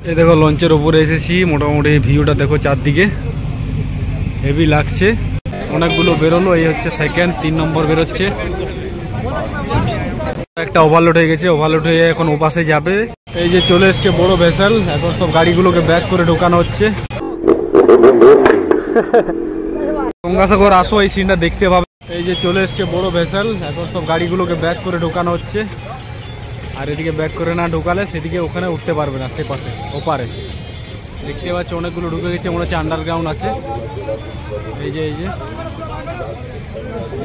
এই দেখো লঞ্চের উপরে এসেছি, মোটামুটি ভিউটা দেখো চারদিকে হেভি লাগছে। অনেকগুলো বেরোলো, এই হচ্ছে সেকেন্ড, 3 নম্বর বেরোচ্ছে। একটা ওভারলোড হয়ে গেছে, ওভারলোড হয়ে এখন ওপাশে যাবে। এই যে চলে এসছে বড় ভেসেল, এখন সব গাড়িগুলোকে ব্যাক করে ঢোকানো হচ্ছে। গঙ্গাসাগর আসো, এই সিনটা দেখতে পাবে। এই যে চলে এসছে বড় ভেসেল, এখন সব গাড়িগুলোকে ব্যাক করে ঢোকানো হচ্ছে। আর এদিকে ব্যাক করে না ঢোকালে সেদিকে ওখানে উঠতে পারবে না, সে পাশে ওপারে দেখতে পাচ্ছ অনেকগুলো ঢুকে গেছে, মনে হচ্ছে আন্ডারগ্রাউন্ড আছে। এই যে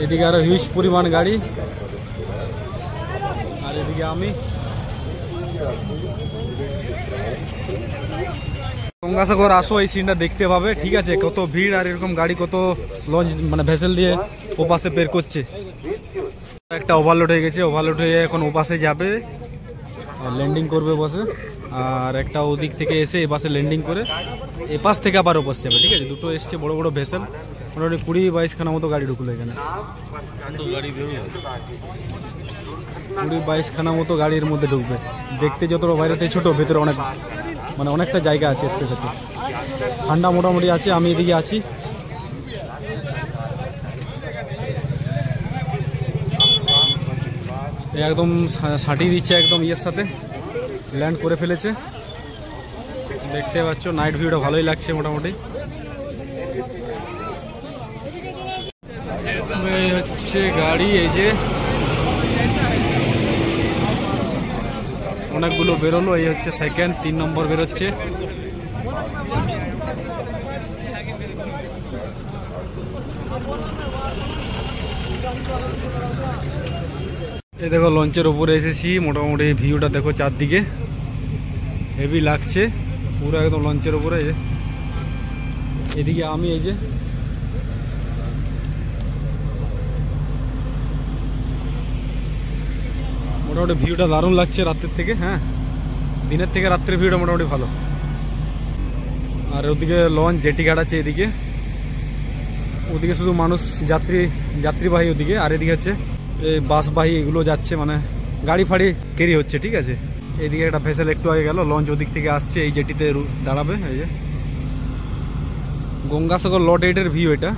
এদিকে আরো হিউজ পরিমাণ গাড়ি, আর এদিকে আমি। গঙ্গাসাগর আসো, এই সিনটা দেখতে পাবে, ঠিক আছে? কত ভিড় আর এরকম গাড়ি, কত লঞ্চ মানে ভেসেল দিয়ে ওপাশে বের করছে। একটা ওভারলোড হয়ে গেছে, ওভারলোড হয়ে এখন ওপাশে যাবে, ল্যান্ডিং করবে বসে। আর একটা ওদিক থেকে এসে এপাশে ল্যান্ডিং করে এপাশ থেকে আবার ওপাশ যাবে, ঠিক আছে? দুটো এসছে বড় বড় ভেসেল, মোটামুটি 20-22 খানা মতো গাড়ি ঢুকলো এখানে। 20-22 খানা মতো গাড়ির মধ্যে ঢুকবে। দেখতে যতটা বাইরেতে ছোট, ভেতরে অনেক মানে অনেকটা জায়গা আছে, স্পেস আছে, ঠান্ডা মোটামুটি আছে। আমি এদিকে আছি, একদম সাঁটিয়ে দিচ্ছে, একদম ইয়ের সাথে ল্যান্ড করে ফেলেছে। দেখতে পাচ্ছ নাইট ভিউটা ভালোই লাগছে মোটামুটি। এই হচ্ছে গাড়ি, এই যে অনেকগুলো বেরোলো, এই হচ্ছে সেকেন্ড, 3 নম্বর বেরোচ্ছে। এই দেখো লঞ্চের উপরে এসেছি, মোটামুটি ভিউটা দেখো চারদিকে হেভি লাগছে, পুরো একদম লঞ্চের উপরে। এদিকে আমি, এই যে মোটামুটি ভিউটা দারুণ লাগছে রাত্রের থেকে। হ্যাঁ, দিনের থেকে রাত্রের ভিউটা মোটামুটি ভালো। আর ওদিকে লঞ্চ জেটি ঘাট আছে, এদিকে ওদিকে শুধু মানুষ যাত্রীবাহী ওদিকে, আর এদিকে হচ্ছে এই বাসবাহী, এগুলো যাচ্ছে, মানে গাড়ি ফাড়ি ক্যারি হচ্ছে, ঠিক আছে? এইদিকে একটা ভেসেল একটু আগে গেল, লঞ্চ ওদিক থেকে আসছে, এই জেটিতে দাঁড়াবে। এই যে গঙ্গাসাগর লট 8-এর ভিউ এটা।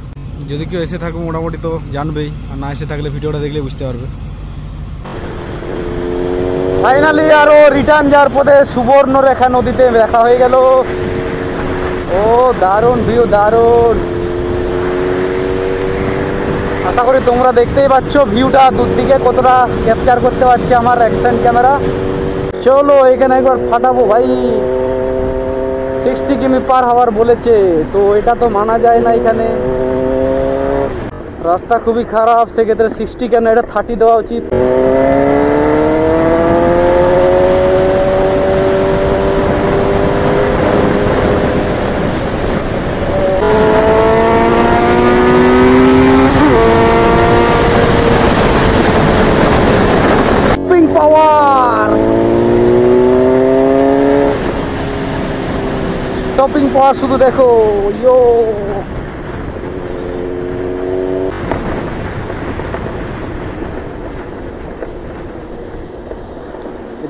যদি কেউ এসে থাকবে মোটামুটি তো জানবেই, আর না এসে থাকলে ভিডিওটা দেখলে বুঝতে পারবে। ফাইনালি আরো রিটার্ন যাওয়ার পথে সুবর্ণরেখা নদীতে দেখা হয়ে গেল। ও দারুণ ভিউ, দারুণ। আশা করি তোমরা দেখতেই পাচ্ছ ভিউটা দূর দিকে কতটা ক্যাপচার করতে পারছে আমার অ্যাকশন ক্যামেরা। চলো এখানে একবার ফাটাবো ভাই। 60 কিমি পার হাওয়ার বলেছে, তো এটা তো মানা যায় না। এখানে রাস্তা খুবই খারাপ, সেক্ষেত্রে 60 কেন, এটা 30 দেওয়া উচিত। স্টপিং পাওয়ার শুধু দেখো, ইয়ো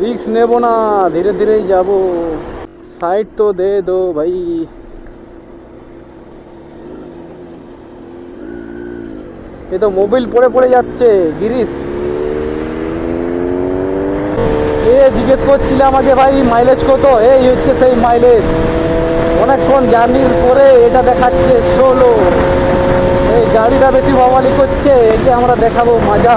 রিস্ক নেব না, ধীরে ধীরেই যাব। সাইড তো দে দো ভাই। এ তো মোবিল পড়ে পড়ে যাচ্ছে। গিরিশ জিজ্ঞেস করছিল আমাকে, ভাই মাইলেজ কত? এই হচ্ছে সেই মাইলেজ। অনেকক্ষণ জার্নির পরে এটা দেখাচ্ছে 16। এই গাড়িটা বেশি বাওয়ালি করছে, একে আমরা দেখাবো মজা।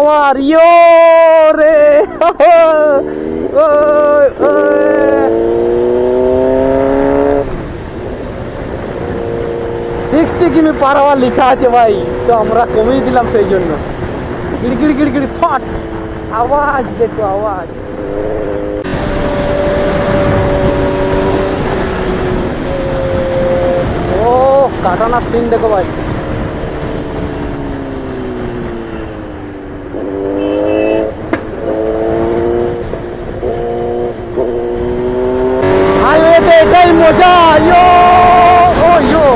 পাওয়ার ইয়ো রে 60 কিমি পার আওয়ার লেখা আছে ভাই, তো আমরা কমিয়ে দিলাম সেই জন্য। গিড়গিড় গিড়গিড় ফাট আওয়াজ, দেখো আওয়াজ। ও কাটানোর সিন দেখো ভাই। হাইওয়েতে এটাই মজা। ইয়ো ও ইয়ো,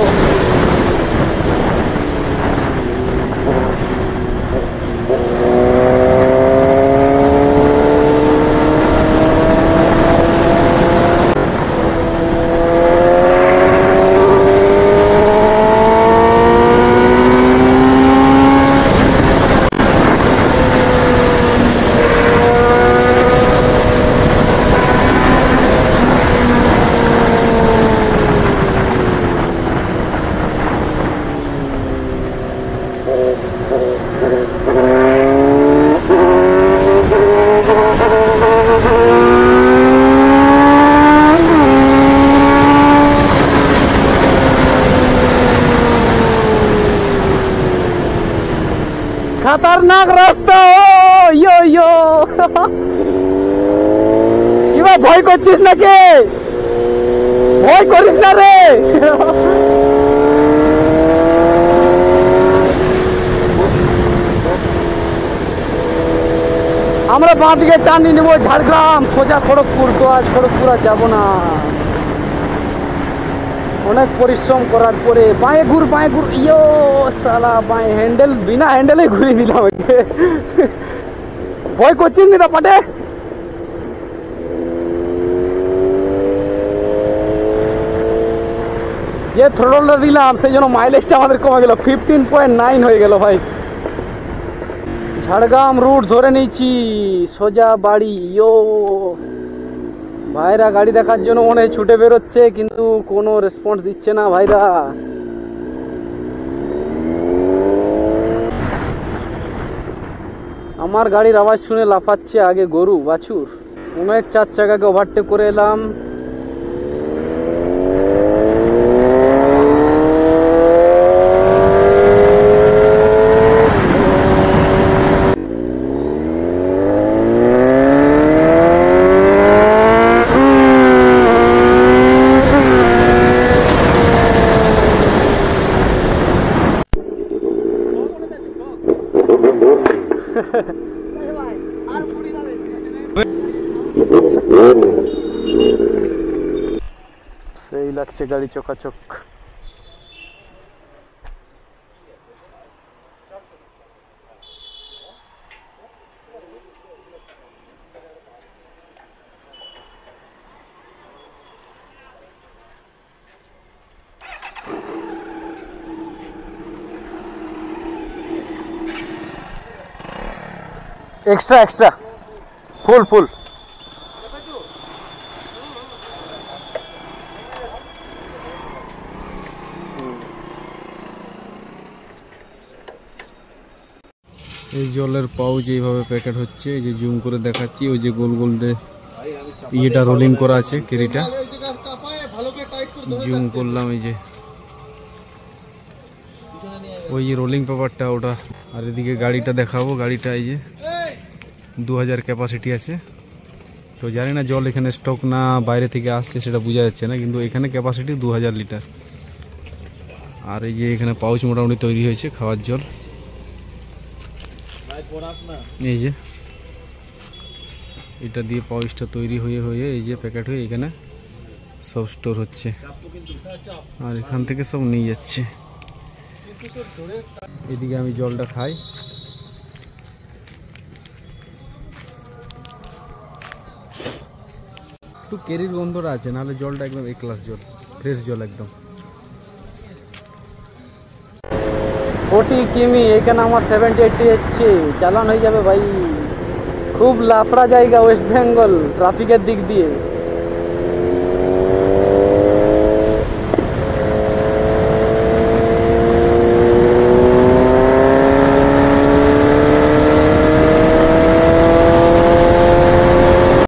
खतरनाक रास्ता। ইয়ো ইয়ো, এবার ভয় করছিস নাকি? ভয় করিস না রে। আমরা বাঁ দিকে টানি নেবো ঝাড়গ্রাম, সোজা খড়গপুর। তো আজ খড়গপুর আর যাবো না, অনেক পরিশ্রম করার পরে। বাঁয়ে ঘুর বাঁয়ে ঘুর। ইয়ো সালা, বাঁয়ে হ্যান্ডেল, বিনা হ্যান্ডেলে ঘুরিয়ে দিলাম। ভয় করছিস না পাটে? যে থ্রোটলটা দিলাম সেই জন্য মাইলেজটা আমাদের কমে গেল, 15.9 হয়ে গেল ভাই। ঝাড়গ্রাম রুট ধরে নিয়েছি, সোজা বাড়ি। ইয়ো ভাইরা গাড়ি দেখার জন্য মনে হয় ছুটে বেরোচ্ছে, কিন্তু কোনো রেসপন্স দিচ্ছে না ভাইরা। আমার গাড়ির আওয়াজ শুনে লাফাচ্ছে আগে গরু বাছুর। অনেক 4 চাকাকে ওভারটেক করে এলাম। সেই লাগছে গাড়ি চকাচক। Extra extra full full. এই জলের পাউচ এইভাবে প্যাকেট হচ্ছে, এই যে জুম করে দেখাচ্ছি। ওই যে গোল গোল ইয়েটা রোলিং করা আছে, কেরিটা জুম করলাম। এই যে ওই যে রোলিং পেপারটা ওটা। আর এদিকে গাড়িটা দেখাবো। গাড়িটা এই যে 2000 ক্যাপাসিটি আছে। তো জানি না জল এখানে স্টক না বাইরে থেকে আসছে সেটা বোঝা যাচ্ছে না, কিন্তু এখানে ক্যাপাসিটি 2000 লিটার। আর এই যে এখানে পাউচ মোটামুটি তৈরি হয়েছে খাওয়ার জল। এই যে এটা দিয়ে পাউচটা তৈরি হয়ে হয়ে এই যে প্যাকেট হয়ে এখানে সব স্টোর হচ্ছে, আর এখান থেকে সব নিয়ে যাচ্ছে। এদিকে আমি জলটা খাই। একটু কেরির গন্ধটা আছে, নাহলে জলটা একদম এ ক্লাস জল, ফ্রেশ জল একদম। 40 কিমি, এখানে আমার 70-80 হচ্ছে, চালান হয়ে যাবে ভাই। খুব লাফড়া জায়গা ওয়েস্ট বেঙ্গল ট্রাফিকের দিক দিয়ে।